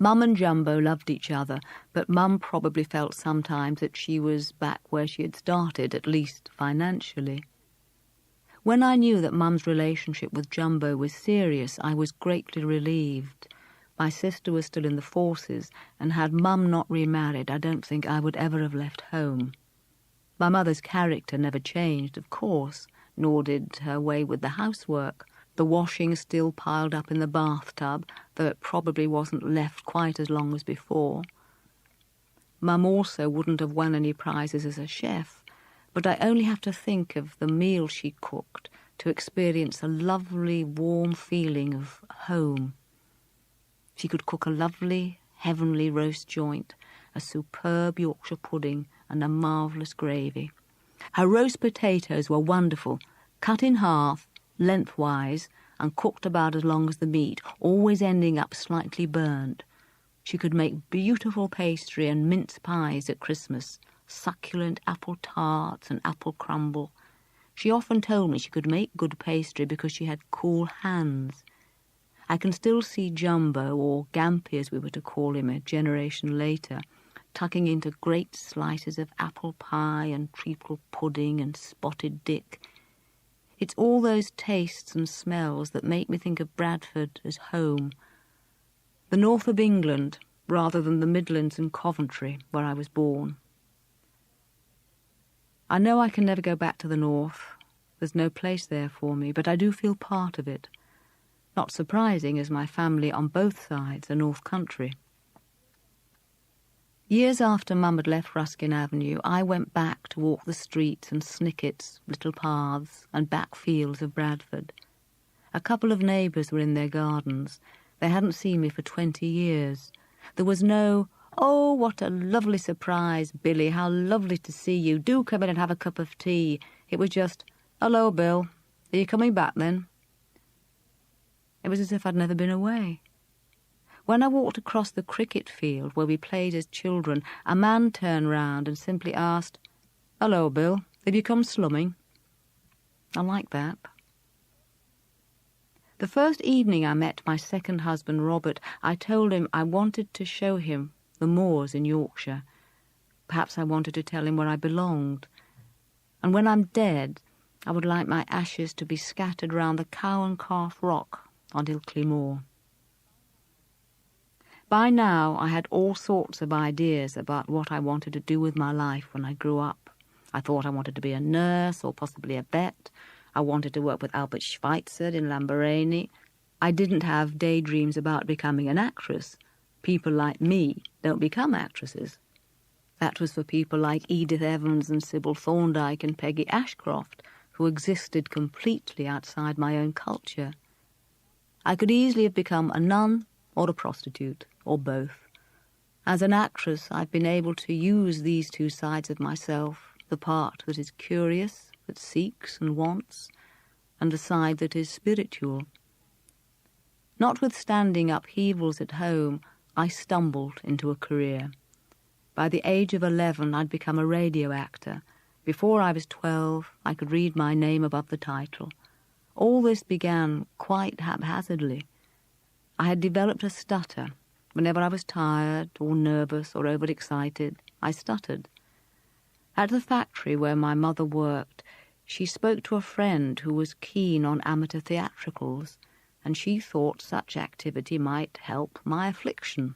Mum and Jumbo loved each other, but Mum probably felt sometimes that she was back where she had started, at least financially. When I knew that Mum's relationship with Jumbo was serious, I was greatly relieved. My sister was still in the forces, and had Mum not remarried, I don't think I would ever have left home. My mother's character never changed, of course, nor did her way with the housework. The washing still piled up in the bathtub, though it probably wasn't left quite as long as before. Mum also wouldn't have won any prizes as a chef, but I only have to think of the meal she cooked to experience a lovely, warm feeling of home. She could cook a lovely, heavenly roast joint, a superb Yorkshire pudding, and a marvellous gravy. Her roast potatoes were wonderful, cut in half, lengthwise, and cooked about as long as the meat, always ending up slightly burnt. She could make beautiful pastry and mince pies at Christmas, succulent apple tarts and apple crumble. She often told me she could make good pastry because she had cool hands. I can still see Jumbo, or Gampy as we were to call him a generation later, tucking into great slices of apple pie and treacle pudding and spotted dick. It's all those tastes and smells that make me think of Bradford as home. The north of England, rather than the Midlands and Coventry, where I was born. I know I can never go back to the north. There's no place there for me, but I do feel part of it. Not surprising, as my family on both sides are North Country. Years after Mum had left Ruskin Avenue, I went back to walk the streets and snickets, little paths, and back fields of Bradford. A couple of neighbours were in their gardens. They hadn't seen me for 20 years. There was no, "Oh, what a lovely surprise, Billy, how lovely to see you. Do come in and have a cup of tea." It was just, "Hello, Bill. Are you coming back then?" It was as if I'd never been away. When I walked across the cricket field where we played as children, a man turned round and simply asked, "Hello, Bill, have you come slumming?" I like that. The first evening I met my second husband, Robert, I told him I wanted to show him the moors in Yorkshire. Perhaps I wanted to tell him where I belonged. And when I'm dead, I would like my ashes to be scattered round the Cow and Calf Rock on Ilkley Moor. By now, I had all sorts of ideas about what I wanted to do with my life when I grew up. I thought I wanted to be a nurse or possibly a vet. I wanted to work with Albert Schweitzer in Lamborghini. I didn't have daydreams about becoming an actress. People like me don't become actresses. That was for people like Edith Evans and Sybil Thorndike and Peggy Ashcroft, who existed completely outside my own culture. I could easily have become a nun or a prostitute, or both. As an actress, I've been able to use these two sides of myself, the part that is curious, that seeks and wants, and the side that is spiritual. Notwithstanding upheavals at home, I stumbled into a career. By the age of 11, I'd become a radio actor. Before I was 12, I could read my name above the title. All this began quite haphazardly. I had developed a stutter. Whenever I was tired or nervous or overexcited, I stuttered. At the factory where my mother worked, she spoke to a friend who was keen on amateur theatricals, and she thought such activity might help my affliction.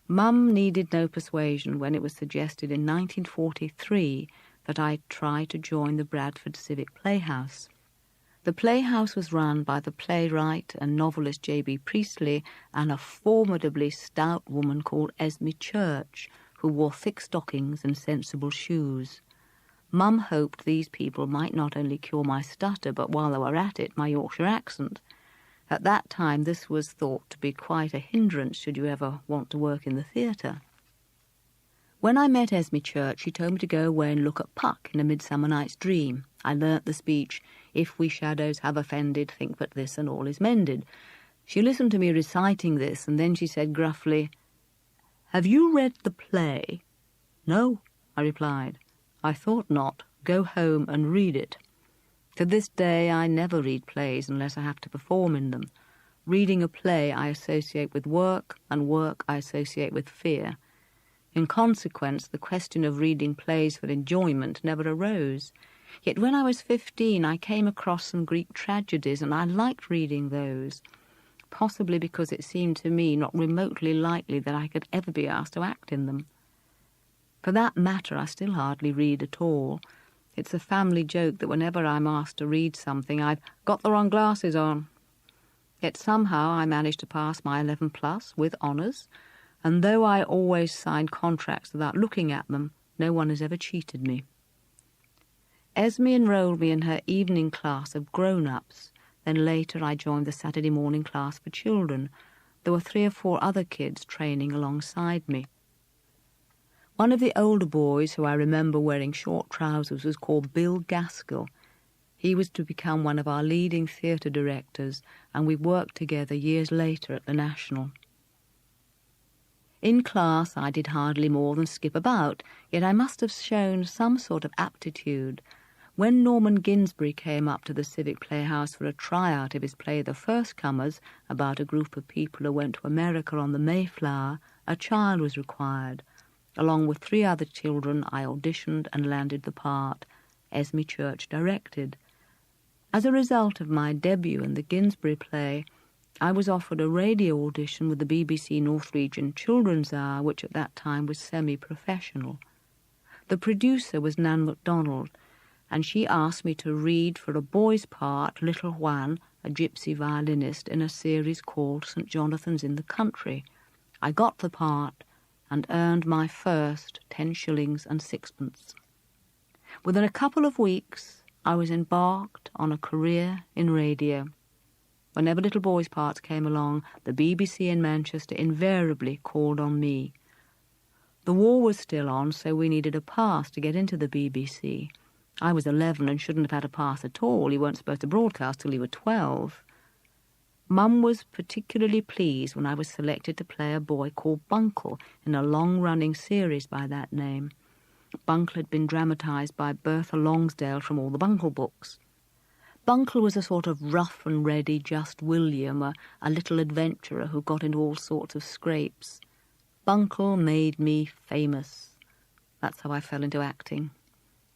Mum needed no persuasion when it was suggested in 1943 that I try to join the Bradford Civic Playhouse. The playhouse was run by the playwright and novelist J.B. Priestley and a formidably stout woman called Esme Church, who wore thick stockings and sensible shoes. Mum hoped these people might not only cure my stutter, but while they were at it, my Yorkshire accent. At that time, this was thought to be quite a hindrance should you ever want to work in the theatre. When I met Esme Church, she told me to go away and look at Puck in A Midsummer Night's Dream. I learnt the speech, "If we shadows have offended, think but this and all is mended." She listened to me reciting this, and then she said gruffly, "Have you read the play?" "No," I replied. "I thought not. Go home and read it." To this day I never read plays unless I have to perform in them. Reading a play I associate with work, and work I associate with fear. In consequence, the question of reading plays for enjoyment never arose. Yet when I was 15, I came across some Greek tragedies, and I liked reading those, possibly because it seemed to me not remotely likely that I could ever be asked to act in them. For that matter, I still hardly read at all. It's a family joke that whenever I'm asked to read something, I've got the wrong glasses on. Yet somehow I managed to pass my 11 plus with honours, and though I always signed contracts without looking at them, no one has ever cheated me. Esme enrolled me in her evening class of grown-ups. Then later I joined the Saturday morning class for children. There were 3 or 4 other kids training alongside me. One of the older boys, who I remember wearing short trousers, was called Bill Gaskell. He was to become one of our leading theatre directors, and we worked together years later at the National. In class I did hardly more than skip about, yet I must have shown some sort of aptitude. When Norman Ginsbury came up to the Civic Playhouse for a tryout of his play The First Comers, about a group of people who went to America on the Mayflower, a child was required. Along with 3 other children, I auditioned and landed the part. Esme Church directed. As a result of my debut in the Ginsbury play, I was offered a radio audition with the BBC North Region Children's Hour, which at that time was semi-professional. The producer was Nan MacDonald, and she asked me to read for a boy's part Little Juan, a gypsy violinist, in a series called St. Jonathan's in the Country. I got the part and earned my first 10 shillings and 6pence. Within a couple of weeks, I was embarked on a career in radio. Whenever little boys' parts came along, the BBC in Manchester invariably called on me. The war was still on, so we needed a pass to get into the BBC. I was 11 and shouldn't have had a pass at all. You weren't supposed to broadcast till you were 12. Mum was particularly pleased when I was selected to play a boy called Buncle in a long-running series by that name. Buncle had been dramatised by Bertha Longsdale from all the Buncle books. Buncle was a sort of rough and ready Just William, a little adventurer who got into all sorts of scrapes. Buncle made me famous. That's how I fell into acting.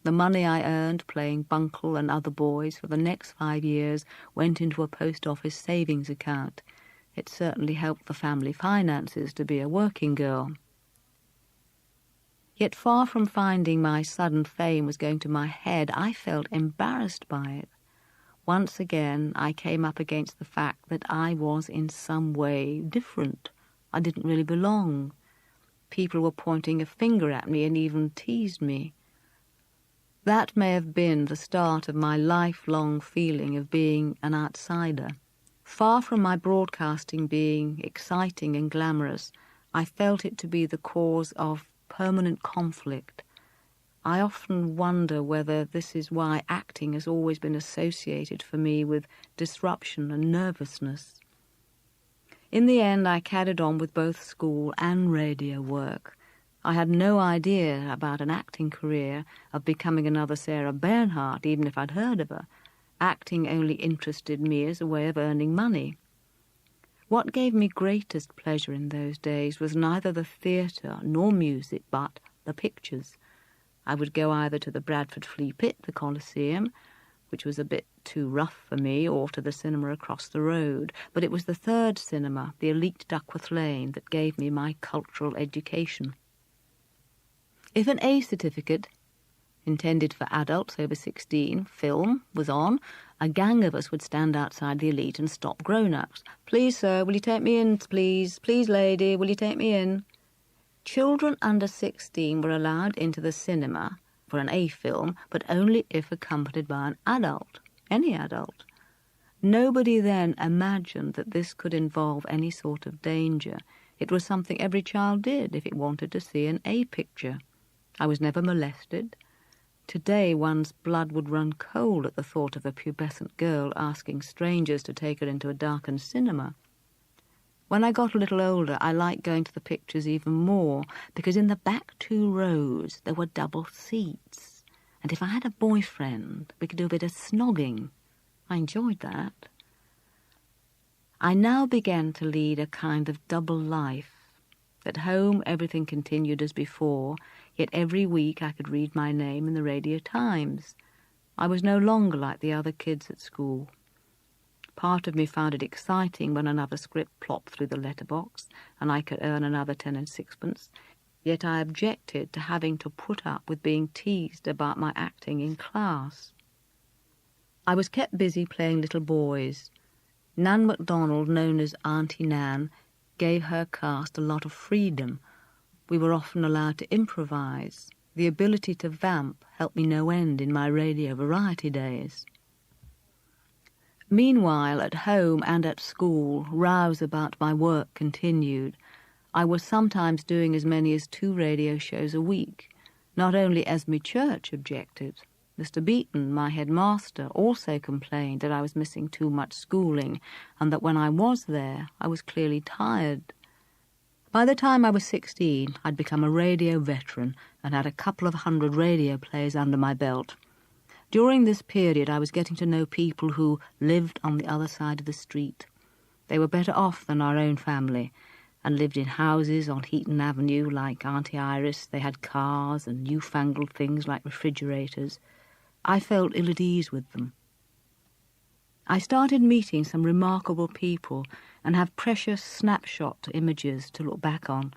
The money I earned playing Buncle and other boys for the next 5 years went into a post office savings account. It certainly helped the family finances to be a working girl. Yet far from finding my sudden fame was going to my head, I felt embarrassed by it. Once again, I came up against the fact that I was in some way different. I didn't really belong. People were pointing a finger at me and even teased me. That may have been the start of my lifelong feeling of being an outsider. Far from my broadcasting being exciting and glamorous, I felt it to be the cause of permanent conflict. I often wonder whether this is why acting has always been associated for me with disruption and nervousness. In the end, I carried on with both school and radio work. I had no idea about an acting career, of becoming another Sarah Bernhardt, even if I'd heard of her. Acting only interested me as a way of earning money. What gave me greatest pleasure in those days was neither the theatre nor music, but the pictures. I would go either to the Bradford Flea Pit, the Coliseum, which was a bit too rough for me, or to the cinema across the road. But it was the third cinema, the Elite Duckworth Lane, that gave me my cultural education. If an A certificate, intended for adults over 16, film, was on, a gang of us would stand outside the Elite and stop grown-ups. "Please, sir, will you take me in, please? Please, lady, will you take me in?" Children under 16 were allowed into the cinema for an A film, but only if accompanied by an adult, any adult. Nobody then imagined that this could involve any sort of danger. It was something every child did if it wanted to see an A picture. I was never molested. Today one's blood would run cold at the thought of a pubescent girl asking strangers to take her into a darkened cinema. When I got a little older, I liked going to the pictures even more, because in the back 2 rows there were double seats. And if I had a boyfriend, we could do a bit of snogging. I enjoyed that. I now began to lead a kind of double life. At home, everything continued as before, yet every week I could read my name in the Radio Times. I was no longer like the other kids at school. Part of me found it exciting when another script plopped through the letterbox and I could earn another 10 and sixpence, yet I objected to having to put up with being teased about my acting in class. I was kept busy playing little boys. Nan MacDonald, known as Auntie Nan, gave her cast a lot of freedom. We were often allowed to improvise. The ability to vamp helped me no end in my radio variety days. Meanwhile, at home and at school, rows about my work continued. I was sometimes doing as many as 2 radio shows a week, not only as my church objected. Mr. Beaton, my headmaster, also complained that I was missing too much schooling and that when I was there, I was clearly tired. By the time I was 16, I'd become a radio veteran and had a couple of 100 radio plays under my belt. During this period, I was getting to know people who lived on the other side of the street. They were better off than our own family and lived in houses on Heaton Avenue like Auntie Iris. They had cars and newfangled things like refrigerators. I felt ill at ease with them. I started meeting some remarkable people and have precious snapshot images to look back on.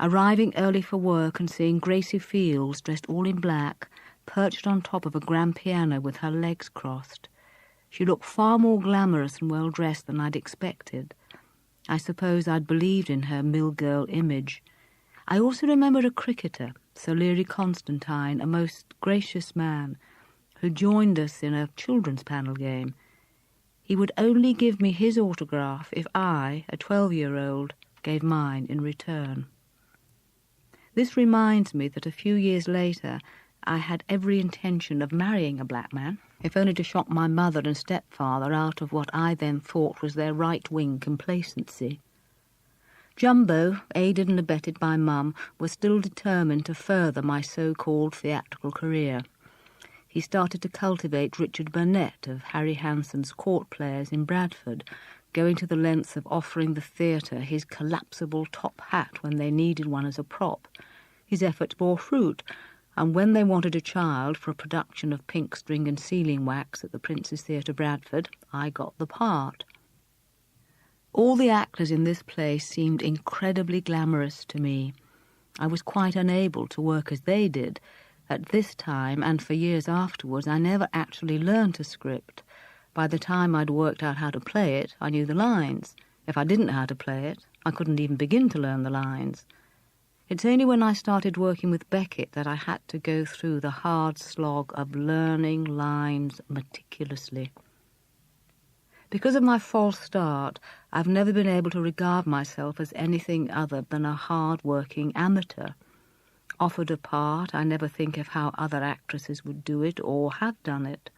Arriving early for work and seeing Gracie Fields, dressed all in black, perched on top of a grand piano with her legs crossed. She looked far more glamorous and well-dressed than I'd expected. I suppose I'd believed in her mill-girl image. I also remember a cricketer, Sir Leary Constantine, a most gracious man, who joined us in a children's panel game. He would only give me his autograph if I, a 12-year-old, gave mine in return. This reminds me that a few years later I had every intention of marrying a black man, if only to shock my mother and stepfather out of what I then thought was their right-wing complacency. Jumbo, aided and abetted by Mum, was still determined to further my so-called theatrical career. He started to cultivate Richard Burnett of Harry Hanson's court players in Bradford, going to the lengths of offering the theatre his collapsible top hat when they needed one as a prop. His efforts bore fruit, and when they wanted a child for a production of Pink String and Sealing Wax at the Prince's Theatre, Bradford, I got the part. All the actors in this play seemed incredibly glamorous to me. I was quite unable to work as they did. At this time, and for years afterwards, I never actually learned a script. By the time I'd worked out how to play it, I knew the lines. If I didn't know how to play it, I couldn't even begin to learn the lines. It's only when I started working with Beckett that I had to go through the hard slog of learning lines meticulously. Because of my false start, I've never been able to regard myself as anything other than a hard-working amateur. Offered a part, I never think of how other actresses would do it or have done it.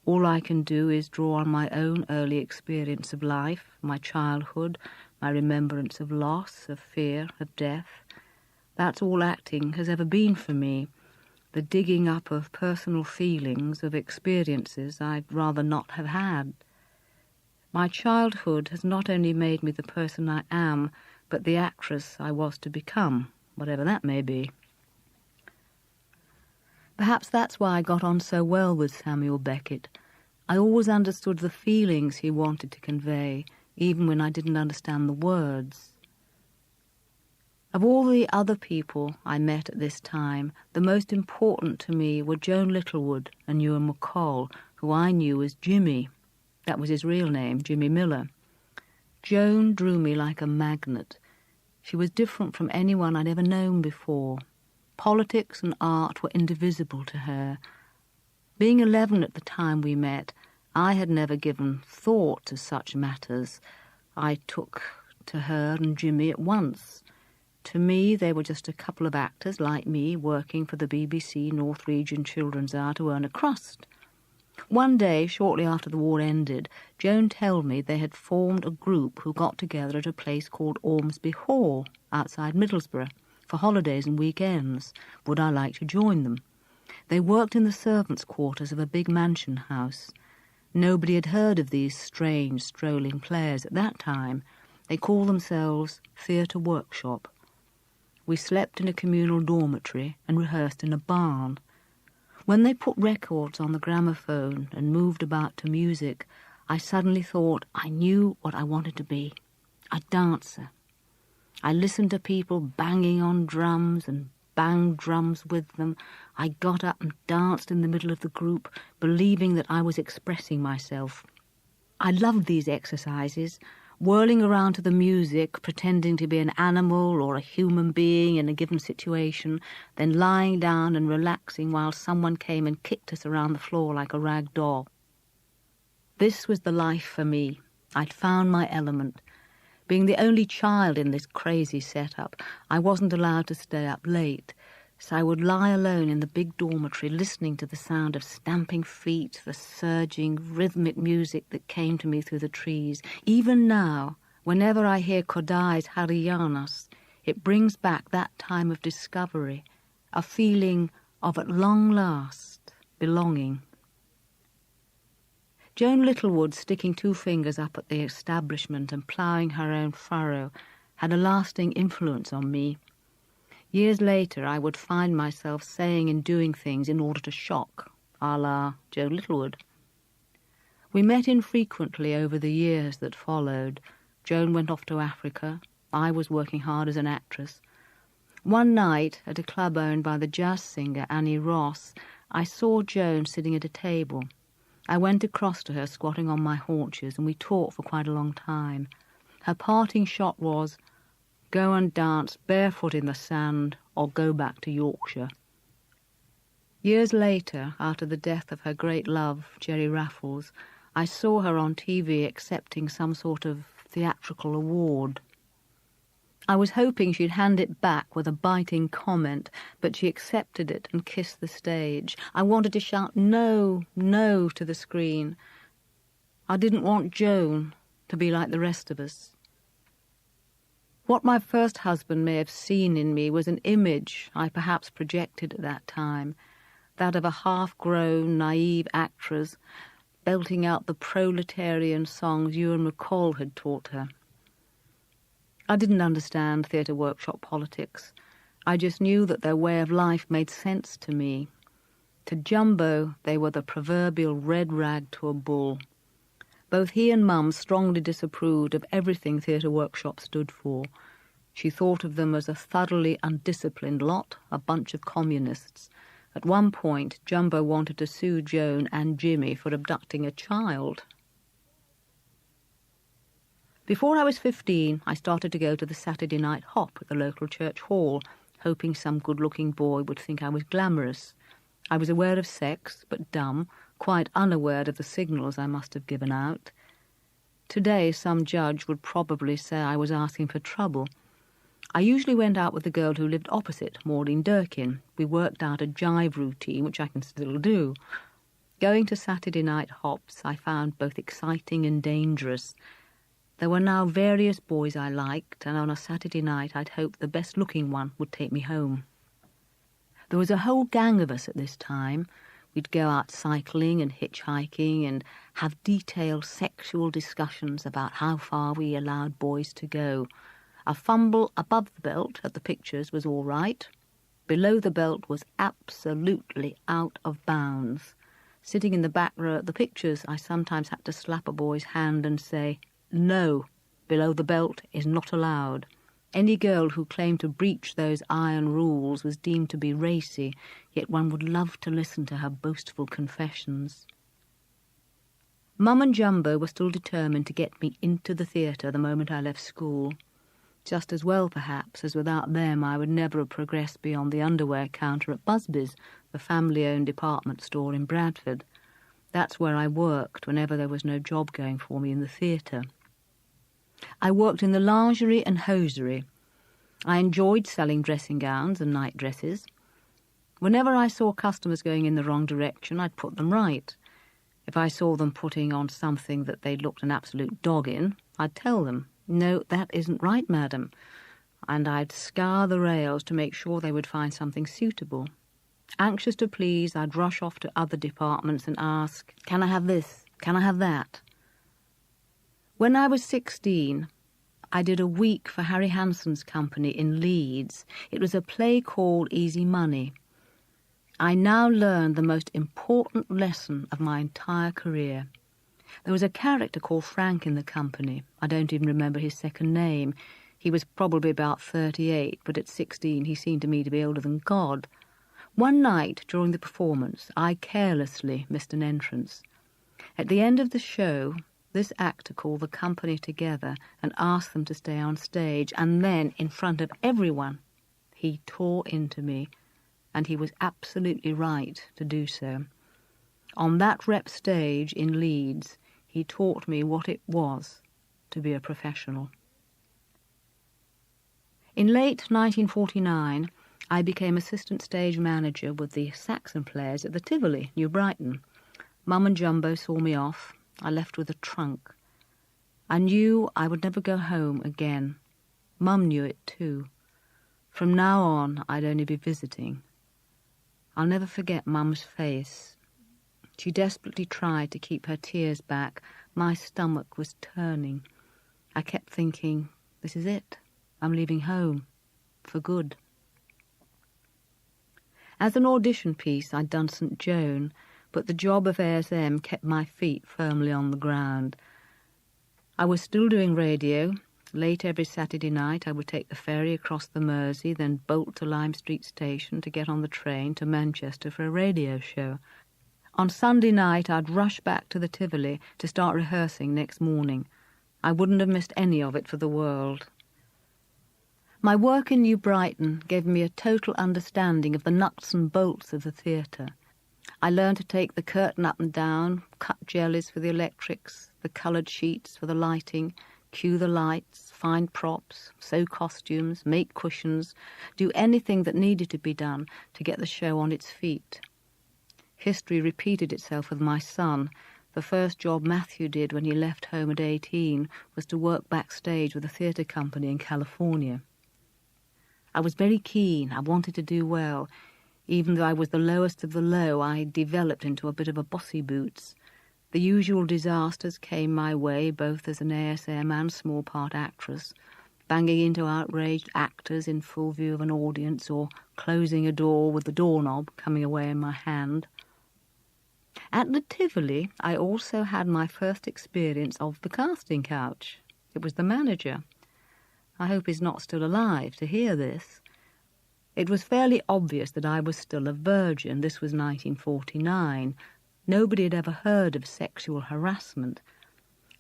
All I can do is draw on my own early experience of life, my childhood, my remembrance of loss, of fear, of death. That's all acting has ever been for me, the digging up of personal feelings, of experiences I'd rather not have had. My childhood has not only made me the person I am, but the actress I was to become, whatever that may be. Perhaps that's why I got on so well with Samuel Beckett. I always understood the feelings he wanted to convey, even when I didn't understand the words. Of all the other people I met at this time, the most important to me were Joan Littlewood and Ewan McCall, who I knew as Jimmy. That was his real name, Jimmy Miller. Joan drew me like a magnet. She was different from anyone I'd ever known before. Politics and art were indivisible to her. Being 11 at the time we met, I had never given thought to such matters. I took to her and Jimmy at once. To me, they were just a couple of actors like me working for the BBC North Region Children's Hour to earn a crust. One day, shortly after the war ended, Joan told me they had formed a group who got together at a place called Ormsby Hall, outside Middlesbrough, for holidays and weekends. Would I like to join them? They worked in the servants' quarters of a big mansion house. Nobody had heard of these strange, strolling players at that time. They called themselves Theatre Workshop. We slept in a communal dormitory and rehearsed in a barn. When they put records on the gramophone and moved about to music, I suddenly thought I knew what I wanted to be, a dancer. I listened to people banging on drums and banged drums with them. I got up and danced in the middle of the group, believing that I was expressing myself. I loved these exercises, whirling around to the music, pretending to be an animal or a human being in a given situation, then lying down and relaxing while someone came and kicked us around the floor like a rag doll. This was the life for me. I'd found my element. Being the only child in this crazy setup, I wasn't allowed to stay up late, so I would lie alone in the big dormitory listening to the sound of stamping feet, the surging, rhythmic music that came to me through the trees. Even now, whenever I hear Kodai's Hariyanas, it brings back that time of discovery, a feeling of, at long last, belonging. Joan Littlewood, sticking 2 fingers up at the establishment and ploughing her own furrow, had a lasting influence on me. Years later, I would find myself saying and doing things in order to shock, a la Joan Littlewood. We met infrequently over the years that followed. Joan went off to Africa. I was working hard as an actress. One night, at a club owned by the jazz singer Annie Ross, I saw Joan sitting at a table. I went across to her, squatting on my haunches, and we talked for quite a long time. Her parting shot was, "Go and dance barefoot in the sand, or go back to Yorkshire." Years later, after the death of her great love, Jerry Raffles, I saw her on TV accepting some sort of theatrical award. I was hoping she'd hand it back with a biting comment, but she accepted it and kissed the stage. I wanted to shout no, no to the screen. I didn't want Joan to be like the rest of us. What my first husband may have seen in me was an image I perhaps projected at that time, that of a half-grown, naive actress belting out the proletarian songs Ewan McCall had taught her. I didn't understand Theatre Workshop politics. I just knew that their way of life made sense to me. To Jumbo, they were the proverbial red rag to a bull. Both he and Mum strongly disapproved of everything Theatre Workshop stood for. She thought of them as a thoroughly undisciplined lot, a bunch of communists. At one point, Jumbo wanted to sue Joan and Jimmy for abducting a child. Before I was 15, I started to go to the Saturday night hop at the local church hall, hoping some good-looking boy would think I was glamorous. I was aware of sex, but dumb, quite unaware of the signals I must have given out. Today, some judge would probably say I was asking for trouble. I usually went out with the girl who lived opposite, Maureen Durkin. We worked out a jive routine, which I can still do. Going to Saturday night hops I found both exciting and dangerous. There were now various boys I liked, and on a Saturday night I'd hoped the best-looking one would take me home. There was a whole gang of us at this time. We'd go out cycling and hitchhiking and have detailed sexual discussions about how far we allowed boys to go. A fumble above the belt at the pictures was all right. Below the belt was absolutely out of bounds. Sitting in the back row at the pictures, I sometimes had to slap a boy's hand and say, "No, below the belt is not allowed." Any girl who claimed to breach those iron rules was deemed to be racy, yet one would love to listen to her boastful confessions. Mum and Jumbo were still determined to get me into the theatre the moment I left school. Just as well, perhaps, as without them I would never have progressed beyond the underwear counter at Busby's, the family-owned department store in Bradford. That's where I worked whenever there was no job going for me in the theatre. I worked in the lingerie and hosiery. I enjoyed selling dressing gowns and night dresses. Whenever I saw customers going in the wrong direction, I'd put them right. If I saw them putting on something that they looked an absolute dog in, I'd tell them, "No, that isn't right, madam." And I'd scour the rails to make sure they would find something suitable. Anxious to please, I'd rush off to other departments and ask, "Can I have this? Can I have that? When I was 16, I did a week for Harry Hanson's company in Leeds. It was a play called Easy Money. I now learned the most important lesson of my entire career. There was a character called Frank in the company. I don't even remember his second name. He was probably about 38, but at 16 he seemed to me to be older than God. One night during the performance, I carelessly missed an entrance. At the end of the show, this actor called the company together and asked them to stay on stage, and then, in front of everyone, he tore into me, and he was absolutely right to do so. On that rep stage in Leeds, he taught me what it was to be a professional. In late 1949, I became assistant stage manager with the Saxon Players at the Tivoli, New Brighton. Mum and Jumbo saw me off. I left with a trunk. I knew I would never go home again. Mum knew it too. From now on, I'd only be visiting. I'll never forget Mum's face. She desperately tried to keep her tears back. My stomach was turning. I kept thinking, this is it. I'm leaving home. For good. As an audition piece, I'd done St. Joan, but the job of ASM kept my feet firmly on the ground. I was still doing radio. Late every Saturday night, I would take the ferry across the Mersey, then bolt to Lime Street Station to get on the train to Manchester for a radio show. On Sunday night, I'd rush back to the Tivoli to start rehearsing next morning. I wouldn't have missed any of it for the world. My work in New Brighton gave me a total understanding of the nuts and bolts of the theatre. I learned to take the curtain up and down, cut jellies for the electrics, the coloured sheets for the lighting, cue the lights, find props, sew costumes, make cushions, do anything that needed to be done to get the show on its feet. History repeated itself with my son. The first job Matthew did when he left home at 18 was to work backstage with a theatre company in California. I was very keen. I wanted to do well. Even though I was the lowest of the low, I developed into a bit of a bossy boots. The usual disasters came my way, both as an ASM and small-part actress, banging into outraged actors in full view of an audience, or closing a door with the doorknob coming away in my hand. At the Tivoli, I also had my first experience of the casting couch. It was the manager. I hope he's not still alive to hear this. It was fairly obvious that I was still a virgin. This was 1949. Nobody had ever heard of sexual harassment.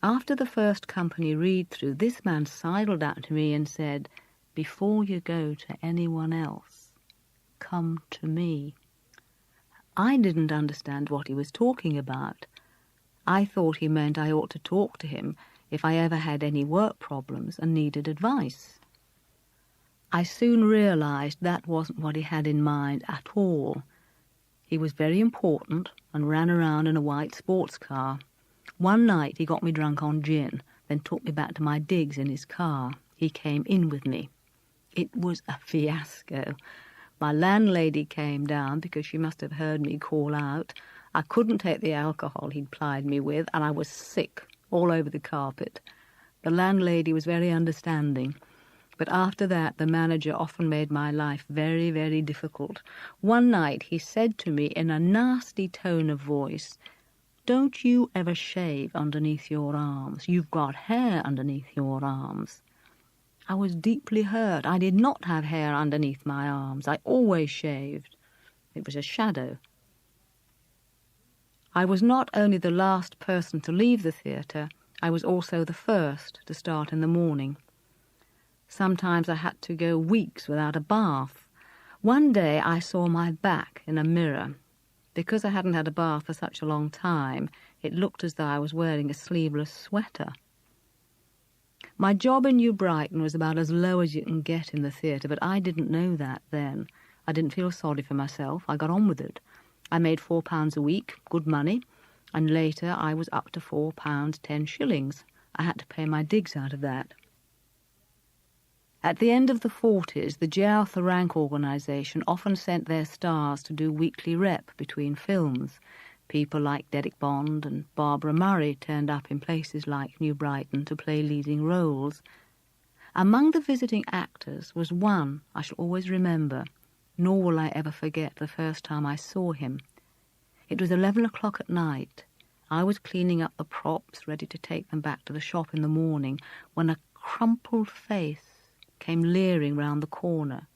After the first company read-through, this man sidled out to me and said, "Before you go to anyone else, come to me." I didn't understand what he was talking about. I thought he meant I ought to talk to him if I ever had any work problems and needed advice. I soon realized that wasn't what he had in mind at all. He was very important and ran around in a white sports car. One night he got me drunk on gin, then took me back to my digs in his car. He came in with me. It was a fiasco. My landlady came down because she must have heard me call out. I couldn't take the alcohol he'd plied me with, and I was sick all over the carpet. The landlady was very understanding. But after that, the manager often made my life very, very difficult. One night he said to me in a nasty tone of voice, "Don't you ever shave underneath your arms? You've got hair underneath your arms." I was deeply hurt. I did not have hair underneath my arms. I always shaved. It was a shadow. I was not only the last person to leave the theatre, I was also the first to start in the morning. Sometimes I had to go weeks without a bath. One day I saw my back in a mirror. Because I hadn't had a bath for such a long time, it looked as though I was wearing a sleeveless sweater. My job in New Brighton was about as low as you can get in the theatre, but I didn't know that then. I didn't feel sorry for myself. I got on with it. I made £4 a week, good money, and later I was up to £4 10 shillings. I had to pay my digs out of that. At the end of the 40s, the J. Arthur Rank organisation often sent their stars to do weekly rep between films. People like Derek Bond and Barbara Murray turned up in places like New Brighton to play leading roles. Among the visiting actors was one I shall always remember, nor will I ever forget the first time I saw him. It was 11 o'clock at night. I was cleaning up the props, ready to take them back to the shop in the morning, when a crumpled face came leering round the corner.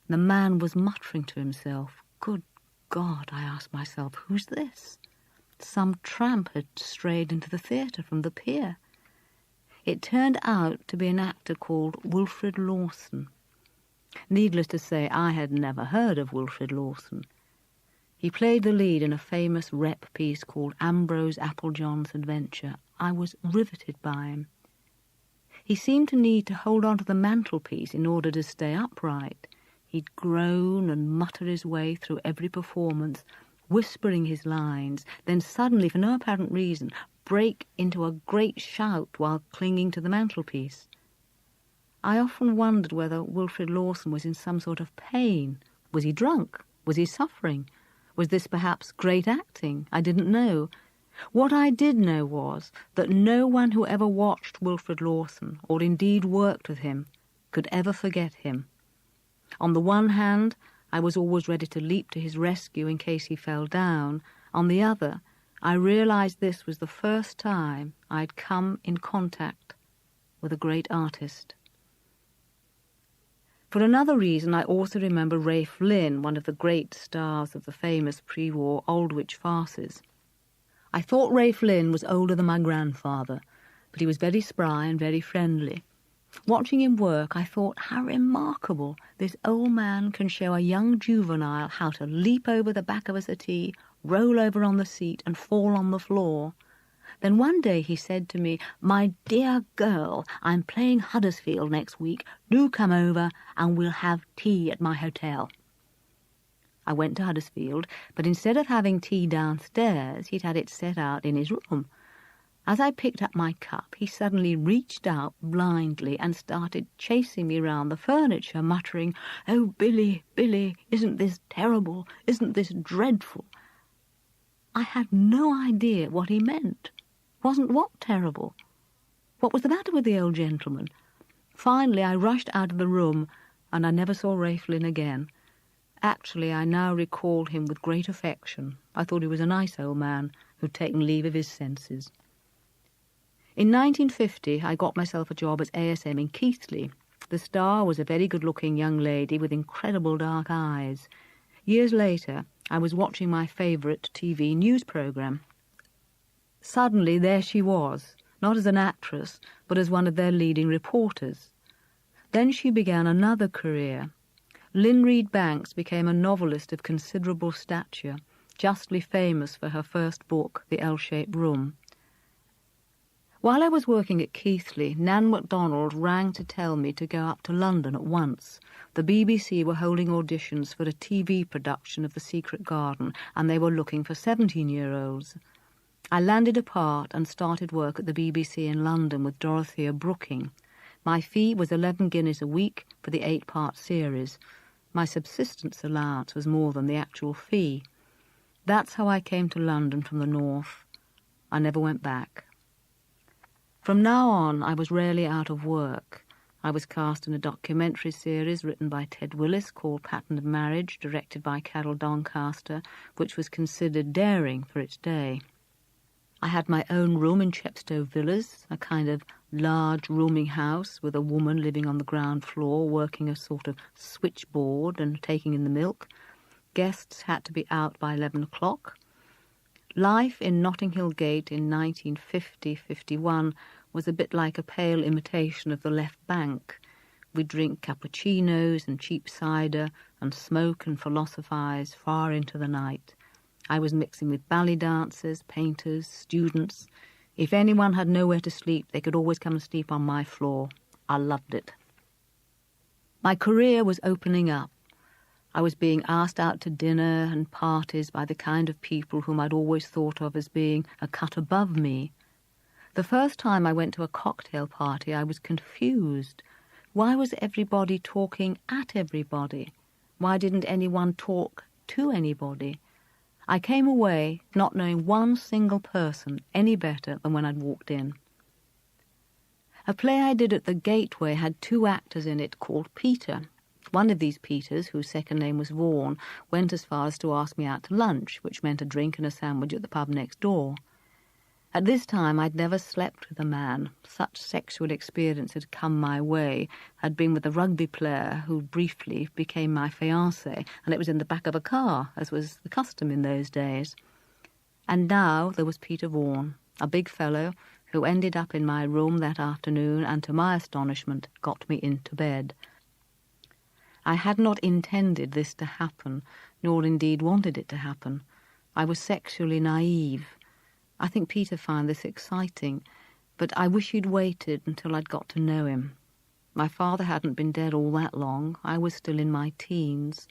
The man was muttering to himself. Good God, I asked myself, who's this? Some tramp had strayed into the theatre from the pier. It turned out to be an actor called Wilfrid Lawson. Needless to say, I had never heard of Wilfrid Lawson. He played the lead in a famous rep piece called Ambrose Applejohn's Adventure. I was riveted by him. He seemed to need to hold on to the mantelpiece in order to stay upright. He'd groan and mutter his way through every performance, whispering his lines, then suddenly, for no apparent reason, break into a great shout while clinging to the mantelpiece. I often wondered whether Wilfrid Lawson was in some sort of pain. Was he drunk? Was he suffering? Was this perhaps great acting? I didn't know. What I did know was that no one who ever watched Wilfrid Lawson, or indeed worked with him, could ever forget him. On the one hand, I was always ready to leap to his rescue in case he fell down. On the other, I realized this was the first time I'd come in contact with a great artist. For another reason, I also remember Ralph Lynn, one of the great stars of the famous pre-war Aldwych farces. I thought Ralph Lynn was older than my grandfather, but he was very spry and very friendly. Watching him work, I thought, how remarkable. This old man can show a young juvenile how to leap over the back of a settee, roll over on the seat, and fall on the floor. Then one day he said to me, "My dear girl, I'm playing Huddersfield next week. Do come over and we'll have tea at my hotel." I went to Huddersfield, but instead of having tea downstairs, he'd had it set out in his room. As I picked up my cup, he suddenly reached out blindly and started chasing me round the furniture, muttering, "Oh, Billy, Billy, isn't this terrible? Isn't this dreadful?" I had no idea what he meant. Wasn't what terrible? What was the matter with the old gentleman? Finally, I rushed out of the room, and I never saw Ralph Lynn again. Actually, I now recalled him with great affection. I thought he was a nice old man who'd taken leave of his senses. In 1950, I got myself a job as ASM in Keighley. The star was a very good-looking young lady with incredible dark eyes. Years later, I was watching my favourite TV news programme. Suddenly, there she was, not as an actress, but as one of their leading reporters. Then she began another career. Lynn Reed Banks became a novelist of considerable stature, justly famous for her first book, The L-Shaped Room. While I was working at Keighley, Nan MacDonald rang to tell me to go up to London at once. The BBC were holding auditions for a TV production of The Secret Garden, and they were looking for 17-year-olds. I landed a part and started work at the BBC in London with Dorothea Brooking. My fee was 11 guineas a week for the 8-part series. My subsistence allowance was more than the actual fee. That's how I came to London from the north. I never went back. From now on, I was rarely out of work. I was cast in a documentary series written by Ted Willis called Pattern of Marriage, directed by Carol Doncaster, which was considered daring for its day. I had my own room in Chepstow Villas, a kind of large rooming house with a woman living on the ground floor working a sort of switchboard and taking in the milk. Guests had to be out by 11 o'clock. Life in Notting Hill Gate in 1950-51 was a bit like a pale imitation of the Left Bank. We'd drink cappuccinos and cheap cider and smoke and philosophise far into the night. I was mixing with ballet dancers, painters, students. If anyone had nowhere to sleep, they could always come and sleep on my floor. I loved it. My career was opening up. I was being asked out to dinner and parties by the kind of people whom I'd always thought of as being a cut above me. The first time I went to a cocktail party, I was confused. Why was everybody talking at everybody? Why didn't anyone talk to anybody? I came away not knowing one single person any better than when I'd walked in. A play I did at the Gateway had 2 actors in it called Peter. One of these Peters, whose second name was Vaughan, went as far as to ask me out to lunch, which meant a drink and a sandwich at the pub next door. At this time I'd never slept with a man. Such sexual experience had come my way. I'd been with a rugby player who briefly became my fiancé, and it was in the back of a car, as was the custom in those days. And now there was Peter Vaughan, a big fellow who ended up in my room that afternoon and, to my astonishment, got me into bed. I had not intended this to happen, nor indeed wanted it to happen. I was sexually naive. I think Peter found this exciting, but I wish he'd waited until I'd got to know him. My father hadn't been dead all that long. I was still in my teens,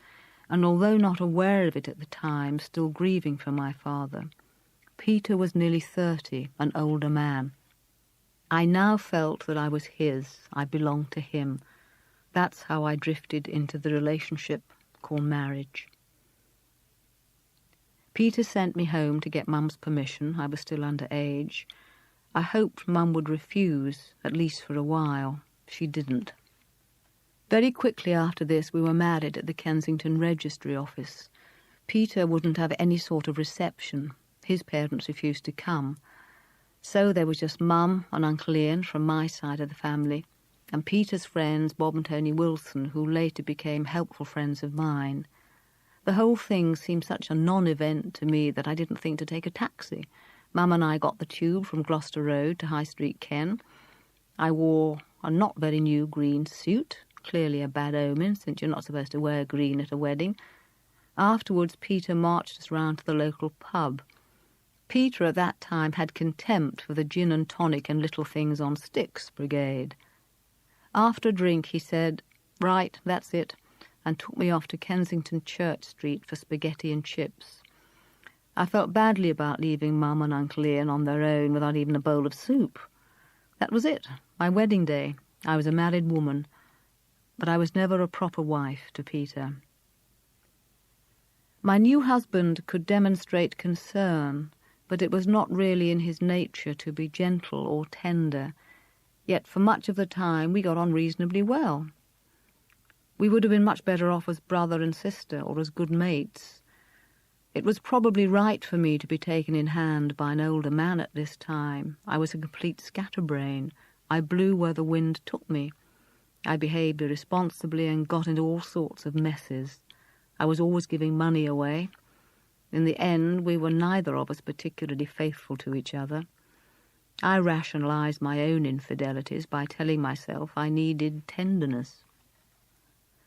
and although not aware of it at the time, still grieving for my father. Peter was nearly 30, an older man. I now felt that I was his. I belonged to him. That's how I drifted into the relationship called marriage. Peter sent me home to get Mum's permission. I was still under age. I hoped Mum would refuse, at least for a while. She didn't. Very quickly after this, we were married at the Kensington Registry Office. Peter wouldn't have any sort of reception. His parents refused to come. So there was just Mum and Uncle Ian from my side of the family, and Peter's friends, Bob and Tony Wilson, who later became helpful friends of mine. The whole thing seemed such a non-event to me that I didn't think to take a taxi. Mum and I got the tube from Gloucester Road to High Street, Ken. I wore a not very new green suit, clearly a bad omen, since you're not supposed to wear green at a wedding. Afterwards, Peter marched us round to the local pub. Peter at that time had contempt for the gin and tonic and little things on sticks brigade. After a drink he said, "Right, that's it," and took me off to Kensington Church Street for spaghetti and chips. I felt badly about leaving Mum and Uncle Ian on their own without even a bowl of soup. That was it, my wedding day. I was a married woman, but I was never a proper wife to Peter. My new husband could demonstrate concern, but it was not really in his nature to be gentle or tender. Yet for much of the time we got on reasonably well. We would have been much better off as brother and sister or as good mates. It was probably right for me to be taken in hand by an older man at this time. I was a complete scatterbrain. I blew where the wind took me. I behaved irresponsibly and got into all sorts of messes. I was always giving money away. In the end, we were neither of us particularly faithful to each other. I rationalized my own infidelities by telling myself I needed tenderness.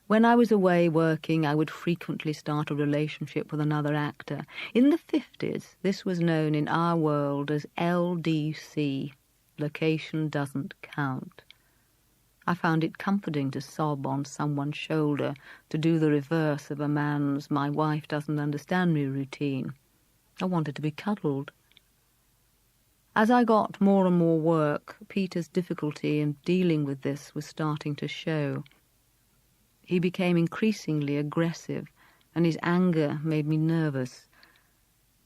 When I was away working, I would frequently start a relationship with another actor. In the 50s, this was known in our world as LDC, location doesn't count. I found it comforting to sob on someone's shoulder, to do the reverse of a man's "my wife doesn't understand me" routine. I wanted to be cuddled. As I got more and more work, Peter's difficulty in dealing with this was starting to show. He became increasingly aggressive, and his anger made me nervous.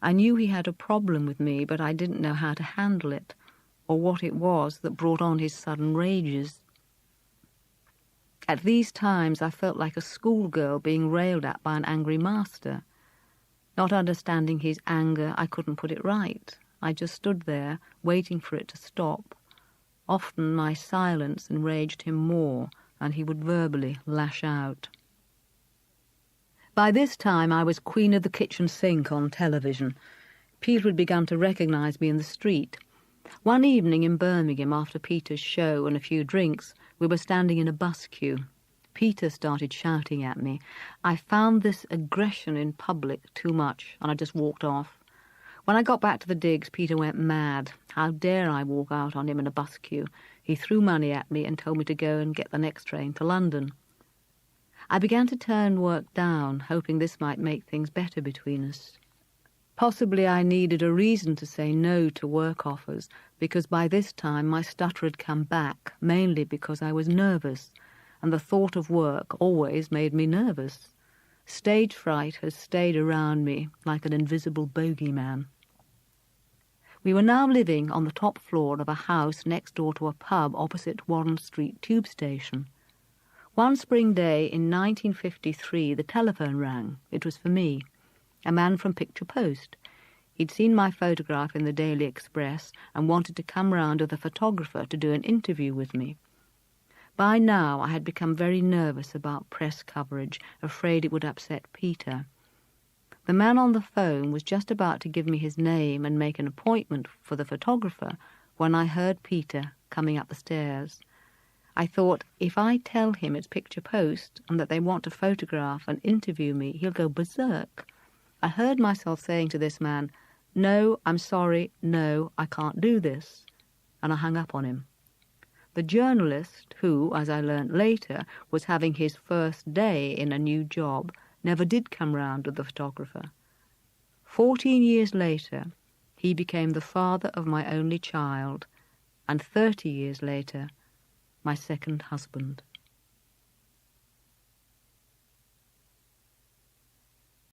I knew he had a problem with me, but I didn't know how to handle it, or what it was that brought on his sudden rages. At these times I felt like a schoolgirl being railed at by an angry master. Not understanding his anger, I couldn't put it right. I just stood there, waiting for it to stop. Often my silence enraged him more, and he would verbally lash out. By this time I was queen of the kitchen sink on television. Peter had begun to recognise me in the street. One evening in Birmingham, after Peter's show and a few drinks, we were standing in a bus queue. Peter started shouting at me. I found this aggression in public too much, and I just walked off. When I got back to the digs, Peter went mad. How dare I walk out on him in a bus queue? He threw money at me and told me to go and get the next train to London. I began to turn work down, hoping this might make things better between us. Possibly I needed a reason to say no to work offers, because by this time my stutter had come back, mainly because I was nervous, and the thought of work always made me nervous. Stage fright has stayed around me like an invisible bogeyman. We were now living on the top floor of a house next door to a pub opposite Warren Street tube station. One spring day in 1953, the telephone rang. It was for me, a man from Picture Post. He'd seen my photograph in the Daily Express and wanted to come round with a photographer to do an interview with me. By now I had become very nervous about press coverage, afraid it would upset Peter. The man on the phone was just about to give me his name and make an appointment for the photographer when I heard Peter coming up the stairs. I thought, if I tell him it's Picture Post and that they want to photograph and interview me, he'll go berserk. I heard myself saying to this man, "No, I'm sorry, no, I can't do this," and I hung up on him. The journalist, who, as I learnt later, was having his first day in a new job, never did come round with the photographer. 14 years later, he became the father of my only child, and 30 years later, my second husband.